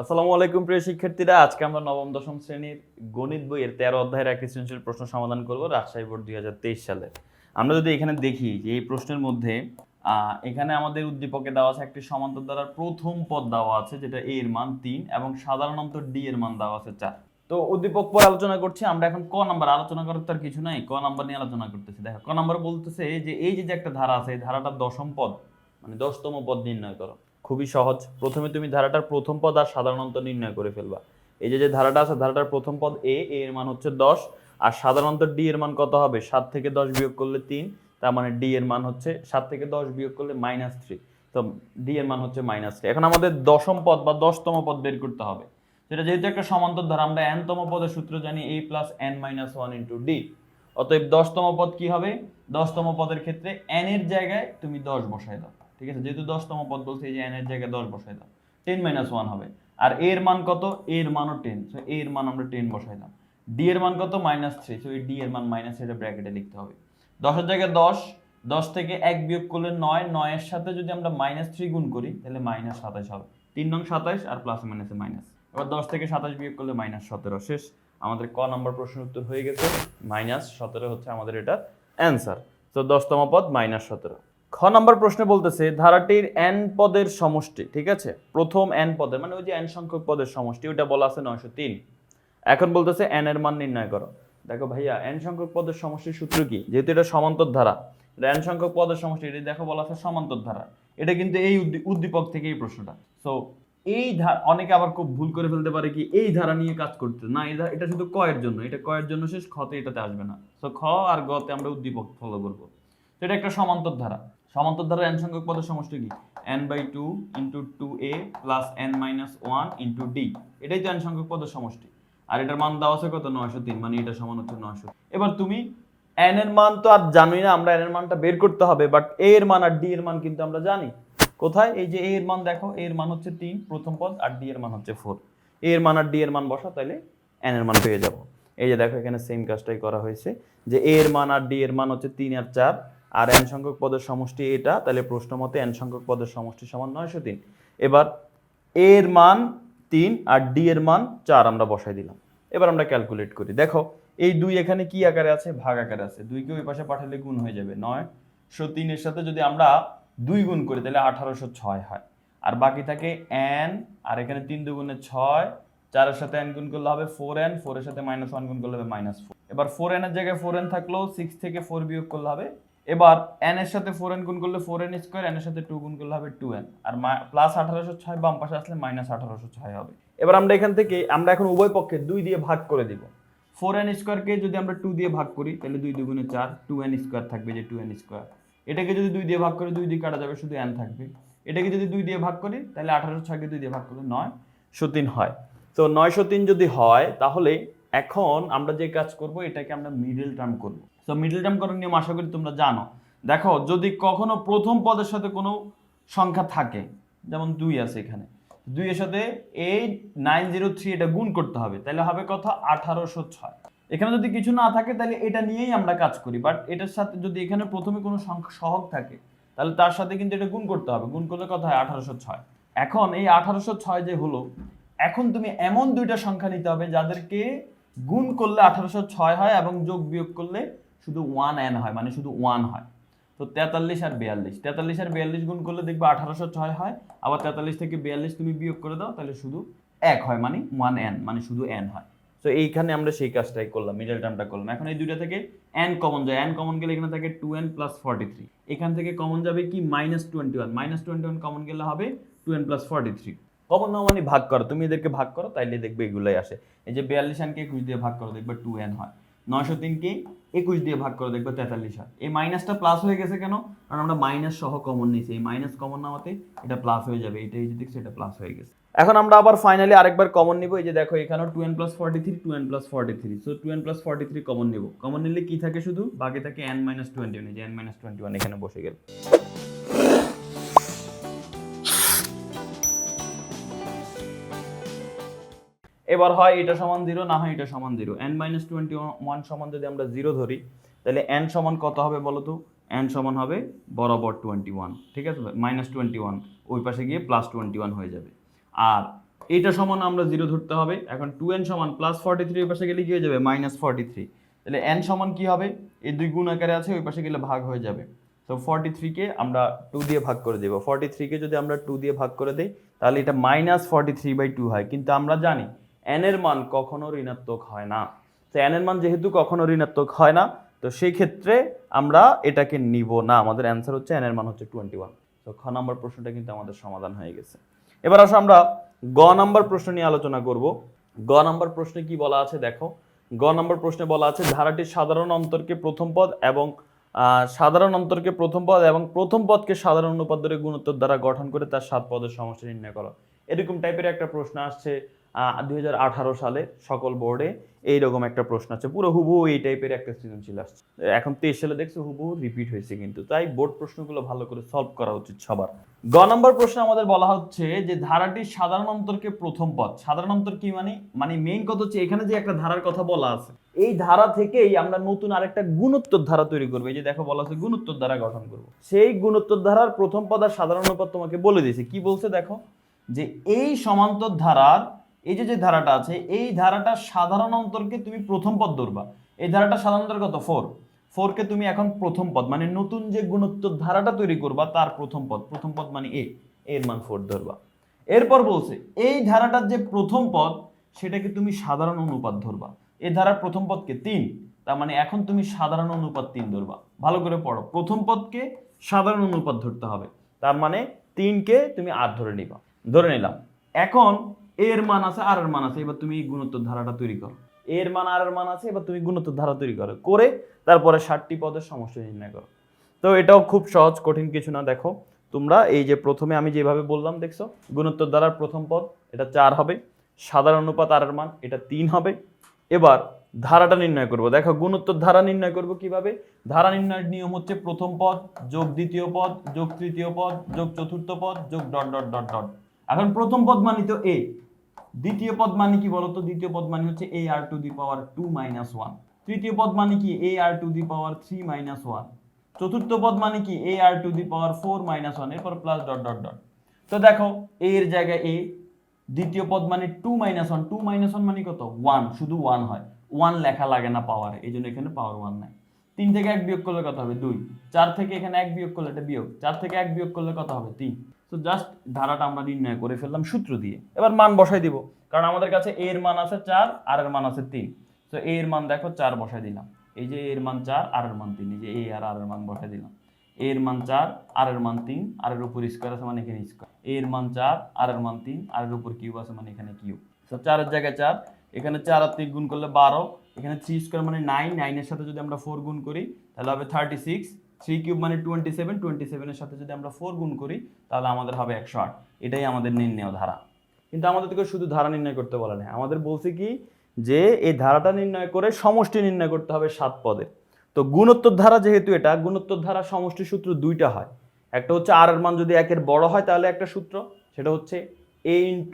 আসসালামু আলাইকুম প্রিয় শিক্ষার্থীরা, আজকে আমরা নবম দশম শ্রেণীর গণিত বইয়ের 13 অধ্যায়ের একটি সৃজনশীল প্রশ্ন সমাধান করব রাজশাহী বোর্ড 2023 সালে। আমরা যদি এখানে দেখি যে এই প্রশ্নের মধ্যে এখানে আমাদের উদ্দীপকে দেওয়া আছে একটি সমান্তর দ্বারার প্রথম পদ দেওয়া আছে যেটা a এর মান 3 এবং সাধারণত d এর মান দেওয়া আছে 4। তো উদ্দীপক পর আলোচনা করছি আমরা এখন ক নাম্বার আলোচনা করার তার কিছু নাই, ক নাম্বার নিয়ে আলোচনা করতেছি। দেখো ক নাম্বার বলতেছে যে এই যে একটা ধারা আছে এই ধারাটার দশম পদ মানে 10তম পদ নির্ণয় করো। খুবই সহজ, প্রথমে তুমি ধারাটার প্রথম পদ আর সাধারণত নির্ণয় করে ফেলবা। এই যে ধারাটা আছে ধারাটার প্রথম পদ a এর মান হচ্ছে 10 আর সাধারণত d এর মান কত হবে, 7 থেকে 10 বিয়োগ করলে 3, তার মানে d এর মান হচ্ছে 7 থেকে 10 বিয়োগ করলে -3, তো d এর মান হচ্ছে -3। এখন আমাদের দশম পদ বা 10তম পদ বের করতে হবে, সেটা যেহেতু একটা সমান্তর ধারা আমরা n-তম পদের সূত্র জানি a + n-1 * d। অতএব 10তম পদ কি হবে, 10তম পদের ক্ষেত্রে n এর জায়গায় তুমি 10 বসাই দাও। ঠিক আছে, যেহেতু 10তম পদ বলছে এই যে n এর জায়গায় 10 বসাই দাও, 10 - 1 হবে। আর a এর মান কত, a এর মানও 10, সো a এর মান আমরা 10 বসাই দাও। d এর মান কত, -3, সো এই d এর মান মাইনাস এটা ব্র্যাকেটে লিখতে হবে। 10 এর জায়গায় 10, 10 থেকে 1 বিয়োগ করলে 9, 9 এর সাথে যদি আমরা -3 গুণ করি তাহলে -27 হবে। 3 নং 27 আর প্লাসে মাইনাসে মাইনাস। এবার 10 থেকে 27 বিয়োগ করলে -17, শেষ। আমাদের ক নম্বর প্রশ্নের উত্তর হয়ে গেছে, -17 হচ্ছে আমাদের এটার অ্যান্সার। তো 10তম পদ -17। খ নম্বর প্রশ্নে বলতেছে ধারাটির n পদের সমষ্টি, ঠিক আছে, প্রথম n পদের মানে ওই যে n সংখ্যক পদের সমষ্টি, ওইটা বলা আছে 903। এখন বলতেছে n এর মান নির্ণয় করো। দেখো ভাইয়া, n সংখ্যক পদের সমষ্টির সূত্র কি, যেহেতু এটা সমান্তর ধারা, এটা n সংখ্যক পদের সমষ্টি, এটা দেখো বলা আছে সমান্তর ধারা, এটা কিন্তু এই উদ্দীপক থেকে এই প্রশ্নটা। সো এই অনেকে আবার খুব ভুল করে ফেলতে পারে কি এই ধারা নিয়ে কাজ করতে, না এটা শুধু ক এর জন্য, এটা ক এর জন্য শেষ, খতে এটাতে আসবে না। সো খ আর গ তে আমরা উদ্দীপক ফলো করব। এটা একটা সমান্তর ধারা, সমান্তর ধারা n সংখ্যক পদের সমষ্টি কি, n/2 * 2a + n-1 * d, এটাই তো n সংখ্যক পদের সমষ্টি। আর এটার মান দেওয়া আছে কত, 903, মানে এটা সমান হচ্ছে 900। এবার তুমি n এর মান তো আর জানোই না, আমরা n এর মানটা বের করতে হবে, বাট a এর মান আর d এর মান কিন্তু আমরা জানি। কোথায়, এই যে a এর মান দেখো, a এর মান হচ্ছে 3 প্রথম পদ আর d এর মান হচ্ছে 4। a এর মান আর d এর মান বসা, তাহলে n এর মান পেয়ে যাব। এই যে দেখো এখানে সেম কাজটাই করা হয়েছে, যে a এর মান আর d এর মান হচ্ছে 3 আর 4, আর n সংখ্যক পদের সমষ্টি এটা, তাহলে প্রশ্ন মতে n সংখ্যক পদের সমষ্টি সমান 903। এবার a এর মান 3 আর d এর মান 4 আমরা বসাই দিলাম। এবার আমরা ক্যালকুলেট করি। দেখো এই 2 এখানে কি আকারে আছে, ভাগ আকারে আছে, 2 কে ওই পাশে পাঠালে গুণ হয়ে যাবে, 903 এর সাথে যদি আমরা 2 গুণ করি তাহলে 1806 হয়। আর বাকি থাকে n, আর এখানে 3 × 2 = 6, 4 এর সাথে n গুণ করলে হবে 4n, 4 এর সাথে -1 গুণ করলে হবে -4। এবার 4n এর জায়গায় 4n থাকলো, 6 থেকে 4 বিয়োগ করলে হবে, এবার n এর সাথে 4n গুণ করলে 4n², n এর সাথে 2 গুণ করলে হবে 2n, আর প্লাস 1806 বাম পাশে আসলে -1806 হবে। এবার আমরা এখান থেকে আমরা এখন উভয় পক্ষে 2 দিয়ে ভাগ করে দিব। 4n² কে যদি আমরা 2 দিয়ে ভাগ করি তাহলে 2 × 2 = 4, 2n² থাকবে, যে 2n²। এটাকে যদি 2 দিয়ে ভাগ করি 2 দিয়ে কাটা যাবে, শুধু n থাকবে। এটাকে যদি 2 দিয়ে ভাগ করি তাহলে 1806 কে 2 দিয়ে ভাগ করলে 903 হয়। তো 903 যদি হয় তাহলে এখন আমরা যে কাজ করব, এটাকে আমরা মিডল টার্ম করব। তো মিডল টার্ম করার নিয়ম আশা করি তোমরা জানো। দেখো যদি কখনো প্রথম পদের সাথে কোনো সংখ্যা থাকে, যেমন 2 আছে এখানে, 2 এর সাথে 8903 এটা গুণ করতে হবে, তাহলে হবে কত, 1806। এখানে যদি কিছু না থাকে তাহলে এটা নিয়েই আমরা কাজ করি, বাট এটার সাথে যদি এখানে প্রথমে কোনো সংখ্যা সহগ থাকে তাহলে তার সাথে কিন্তু এটা গুণ করতে হবে, গুণ করলে কত হয়, 1806। এখন এই 1806 যে হলো, এখন তুমি এমন দুইটা সংখ্যা নিতে হবে যাদেরকে গুণ করলে 1806 হয় এবং যোগ বিয়োগ করলে শুধু 1n হয়, মানে শুধু 1 হয়। তো 43 আর 42, 43 আর 42 গুণ করলে দেখবে 1806 হয়, আবার 43 থেকে 42 তুমি বিয়োগ করে দাও তাহলে শুধু 1 হয়, মানে 1n, মানে শুধু n হয়। তো এইখানে আমরা সেই কাজটাই করলাম, মিডল টার্মটা করলাম। এখন এই দুইটা থেকে n কমন যায়, n কমন গেলে এখানে থাকে 2n + 43, এখান থেকে কমন যাবে কি, -21, -21 কমন গেলে হবে 2n + 43। কমন নাও মানে ভাগ করো, তুমি এদেরকে ভাগ করো তাইলে দেখবে এগুলাই আসে। এই যে 42 কে 21 দিয়ে ভাগ করো দেখবে 2n হয়, 903 কে 21 দিয়ে ভাগ করো দেখবে 43 হয়। এই মাইনাসটা প্লাস হয়ে গেছে কেন, কারণ আমরা মাইনাস সহ কমন নিয়েছি, এই মাইনাস কমন নামাতে এটা প্লাস হয়ে যাবে, এটা এই যে দেখছো এটা প্লাস হয়ে গেছে। এখন আমরা আবার ফাইনালি আরেকবার কমন নিব, এই যে দেখো এখানেও 2n + 43, 2n + 43, so 2n + 43 common নিব। কমন নিলে কি থাকে, শুধু বাকি থাকে n-21, এই যে n-21 এখানে বসে গেল। এবার হয় এটা সমান 0, না হয় এটা সমান 0। n-21 সমান যদি আমরা 0 ধরি তাহলে n সমান কত হবে বলো তো, n সমান হবে বরাবর 21, ঠিক আছে, -21 ওই পাশে গিয়ে +21 হয়ে যাবে। আর এইটা সমান আমরা 0 ধরতে হবে। এখন 2n সমান +43 ওই পাশে গেলে কি হয়ে যাবে -43। তাহলে n সমান কি হবে, এই দুই গুণ আকারে আছে, ওই পাশে গেলে ভাগ হয়ে যাবে। তো 43 কে আমরা 2 দিয়ে ভাগ করে দেব। 43 কে যদি আমরা 2 দিয়ে ভাগ করে দেই তাহলে এটা -43/2 হয়। কিন্তু আমরা জানি n এর মান কখনো ঋণাত্মক হয় না। তো n এর মান যেহেতু কখনো ঋণাত্মক হয় না, তো সেই ক্ষেত্রে আমরা এটাকে নিব না। আমাদের অ্যান্সার হচ্ছে n এর মান হচ্ছে 21। তো খ নাম্বার প্রশ্নটা কিন্তু আমাদের সমাধান হয়ে গেছে। এবার আসো আমরা গ নাম্বার প্রশ্ন নিয়ে আলোচনা করব। গ নাম্বার প্রশ্নে কি বলা আছে দেখো। গ নাম্বার প্রশ্নে বলা আছে ধারাটির সাধারণ অন্তরকে প্রথম পদ এবং প্রথম পদকে সাধারণ অনুপাত ধরে গুণোত্তর দ্বারা গঠন করে তার 7 পদের সমষ্টি নির্ণয় করো। এরকম টাইপের একটা প্রশ্ন আসছে 2018 সালে সকল বোর্ডে এইরকম একটা প্রশ্ন আছে, পুরো হুবহু এই টাইপের একটা সৃজনশীল আসছে। এখন 23 সালে দেখছো হুবহু রিপিট হয়েছে, কিন্তু তাই বোর্ড প্রশ্নগুলো ভালো করে সলভ করা উচিত সবার। গ নম্বর প্রশ্নে আমাদের বলা হচ্ছে যে ধারাটির সাধারণ অন্তরকে প্রথম পদ। সাধারণ অন্তর কি মানে মেইন কথা হচ্ছে এখানে যে একটা ধারার কথা বলা আছে, এই ধারা থেকেই আমরা নতুন আরেকটা গুণোত্তর ধারা তৈরি করবো। এই যে দেখো বলা আছে গুণোত্তর ধারা গঠন করবো। সেই গুণোত্তর ধারার প্রথম পদ আর সাধারণ অনুপাত তোমাকে বলে দিয়েছে। কি বলছে দেখো, যে এই সমান্তর ধারার এই যে ধারাটা আছে, এই ধারাটার সাধারণ অন্তরকে তুমি প্রথম পদ ধরবা। এই ধারাটা সাধারণ অন্তর কত 4 কে তুমি এখন প্রথম পদ মানে নতুন যে গুণোত্তর ধারাটা তৈরি করবা তার প্রথম পদ মানে এর মান 4 ধরবা। এরপর বলছে এই ধারাটার যে প্রথম পদ সেটাকে তুমি সাধারণ অনুপাত ধরবা। এই ধারার প্রথম পদকে 3, তার মানে এখন তুমি সাধারণ অনুপাত 3 ধরবা। ভালো করে পড়ো, প্রথম পদকে সাধারণ অনুপাত ধরতে হবে, তার মানে 3 কে তুমি 8 ধরে নিলাম। এখন এর মান আছে আর এর মান আছে, এবার তুমি গুণোত্তর ধারাটা তৈরি করো। এর মান আর এর মান আছে, এবার তুমি গুণোত্তর ধারা তৈরি করে তারপরে 7টি পদের সমষ্টি নির্ণয় করো। তো এটাও খুব সহজ, কঠিন কিছু না। দেখো তোমরা এই যে প্রথমে আমি যেভাবে বললাম দেখছো, গুণোত্তর ধারার প্রথম পদ এটা 4 হবে, সাধারণ অনুপাত আর এর মান এটা 3 হবে। এবার ধারাটা নির্ণয় করব। দেখো গুণোত্তর ধারা নির্ণয় করব কিভাবে, ধারা নির্ণয়ের নিয়ম হচ্ছে প্রথম পদ যোগ দ্বিতীয় পদ যোগ তৃতীয় পদ যোগ চতুর্থ পদ যোগ ডট ডট ডট ডট। এখন প্রথম পদ মানে তো a, দ্বিতীয় পদ মানে কি বলতো, দ্বিতীয় পদ মানে হচ্ছে ar⁻2 - 1, তৃতীয় পদ মানে কি ar⁻3 - 1, চতুর্থ পদ মানে কি ar⁻4 - 1, এরপর প্লাস ডট ডট ডট। তো দেখো a এর জায়গায় a, দ্বিতীয় পদ মানে 2 - 1, 2 - 1 মানে কত 1, শুধু 1 হয়, 1 লেখা লাগে না পাওয়ারে, এই জন্য এখানে পাওয়ার 1 নাই। 3 থেকে 1 বিয়োগ করলে কত হবে 2, 4 থেকে এখানে 1 বিয়োগ করলে এটা বিয়োগ, 4 থেকে 1 বিয়োগ করলে কত হবে 3। তো জাস্ট ধারাটা আমরা নির্ণয় করে ফেললাম সূত্র দিয়ে। এবার মান বসাই দিব, কারণ আমাদের কাছে a এর মান আছে 4 আর এর মান আছে 3। তো a এর মান দেখো 4 বসাই দিলাম, এই যে a এর মান 4 আর এর মান 3, এই যে a আর r এর মান বসাই দিলাম। a এর মান 4 আর এর মান 3, আর এর উপর স্কয়ার আছে মানে এখানে স্কয়ার, a এর মান 4 আর এর মান 3, আর এর উপর কিউব আছে মানে এখানে কিউব। তো 4 এর জায়গায় 4, এখানে 4 আর 3 গুণ করলে 12, এখানে 3 স্কয়ার মানে 9, 9 এর সাথে যদি আমরা 4 গুণ করি তাহলে হবে 36, 3 কিউব মানে 27, 27 এর সাথে যদি আমরা 4 গুণ করি তাহলে আমাদের হবে 108। এটাই আমাদের নির্ণেয় ধারা। কিন্তু আমাদের থেকে শুধু ধারা নির্ণয় করতে বলা নেই, আমাদের বলছে কি যে এই ধারাটা নির্ণয় করে সমষ্টি নির্ণয় করতে হবে 7 পদের। তো গুণোত্তর ধারা যেহেতু এটা, গুণোত্তর ধারা সমষ্টি সূত্র দুইটা হয়। একটা হচ্ছে আর এর মান যদি 1 এর বড় হয় তাহলে একটা সূত্র, সেটা হচ্ছে a * r⁻n -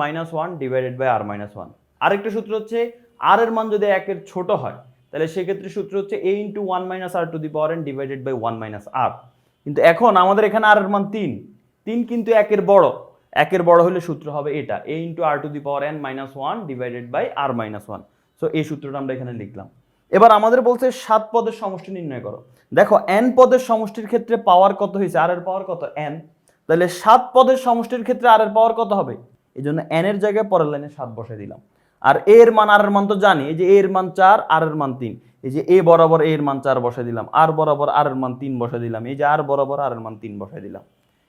1 / r-1। আরেকটা সূত্র হচ্ছে আর এর মান যদি 1 এর ছোট হয় তাহলে সেক্ষেত্রে সূত্র হচ্ছে a * 1 - r⁻n / 1 - r। কিন্তু এখন আমাদের এখানে আর এর মান 3, কিন্তু 1 এর বড়, 1 এর বড় হলে সূত্র হবে এটা a * r⁻n - 1 / r-1। সো এই সূত্রটা আমরা এখানে লিখলাম। এবার আমাদের বলছে 7 পদের সমষ্টি নির্ণয় করো। দেখো n পদের সমষ্টির ক্ষেত্রে পাওয়ার কত হয়েছে, আর এর পাওয়ার কত n, তাহলে 7 পদের সমষ্টির ক্ষেত্রে আর এর পাওয়ার কত হবে, এই জন্য n এর জায়গায় পরের লাইনে 7 বসাই দিলাম। আর a এর মান আর এর মান তো জানি, এই যে a এর মান 4 আর এর মান 3, এই যে a বরাবর a এর মান 4 বসাই দিলাম, আর বরাবর আর এর মান 3 বসাই দিলাম, এই যে আর বরাবর আর এর মান 3 বসাই দিলাম।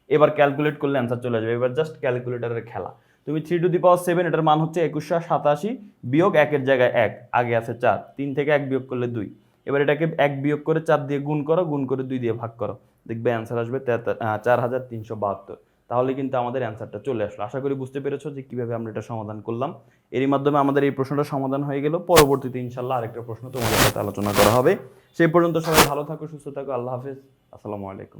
এবার ক্যালকুলেট করলে অ্যান্সার চলে যাবে। এবার জাস্ট ক্যালকুলেটরের খেলা, তুমি 3⁻7 এটার মান হচ্ছে 2187 বিয়োগ 1 এর জায়গায় 1, আগে আছে 4, 3 থেকে 1 বিয়োগ করলে 2। এবার এটাকে 1 বিয়োগ করে 4 দিয়ে গুণ করো, গুণ করে 2 দিয়ে ভাগ করো, দেখবে অ্যান্সার আসবে 4372। তাহলে কিন্তু আমাদের অ্যান্সারটা চলে আসলো। আশা করি বুঝতে পেরেছো যে কিভাবে আমরা এটা সমাধান করলাম। এরই মাধ্যমে আমাদের এই প্রশ্নটা সমাধান হয়ে গেল। পরবর্তীতে ইনশাল্লাহ আরেকটা প্রশ্ন তোমাদের সাথে আলোচনা করা হবে। সেই পর্যন্ত সবাই ভালো থাকো, সুস্থ থাকো, আল্লাহ হাফেজ, আসসালামু আলাইকুম।